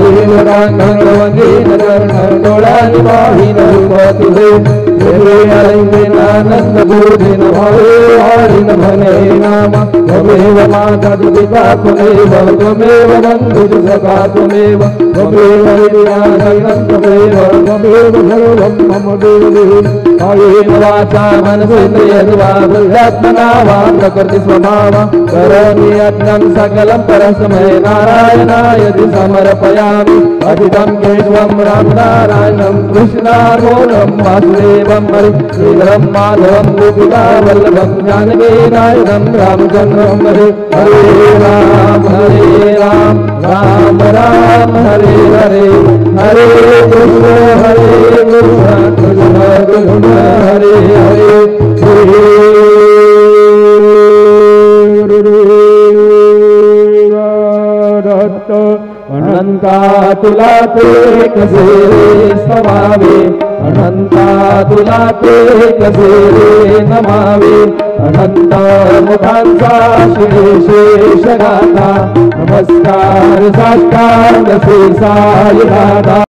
वंदीन कर्ण डोळ्यानी पाहिन रूप तुझे आनंद बोधेन भावे हरिन भने नाम त्वमेव माता पिता त्वमेव त्वमेव बन्धुः सखा त्वमेव त्वमेव विद्याधनं त्वमेव त्वमेव सर्वं मम देवि कायेन वाचा मनसेन्द्रियर्वा बुद्ध्यात्मना वा प्रकृति स्वभाव करोमि यज्ञं सकलं परस्मै नारायणायति समर्पयामि अभितं केशवं रामनारायणं कृष्णार्पणं वासुदेवं हरि श्रीधरं माधवं गोपिका वल्लभं जानकी नायकं रामचन्द्रं हरे हरे राम राम राम हरे हरे हरे कृष्ण कृष्ण कृष्ण हरे हरे अनंता तुला ते कसे स्तवावे अनंता तुला ते कसे नमावे अनंत मुखांचा श्री शेष गाथा नमस्कार साष्टांग श्री साई राधा।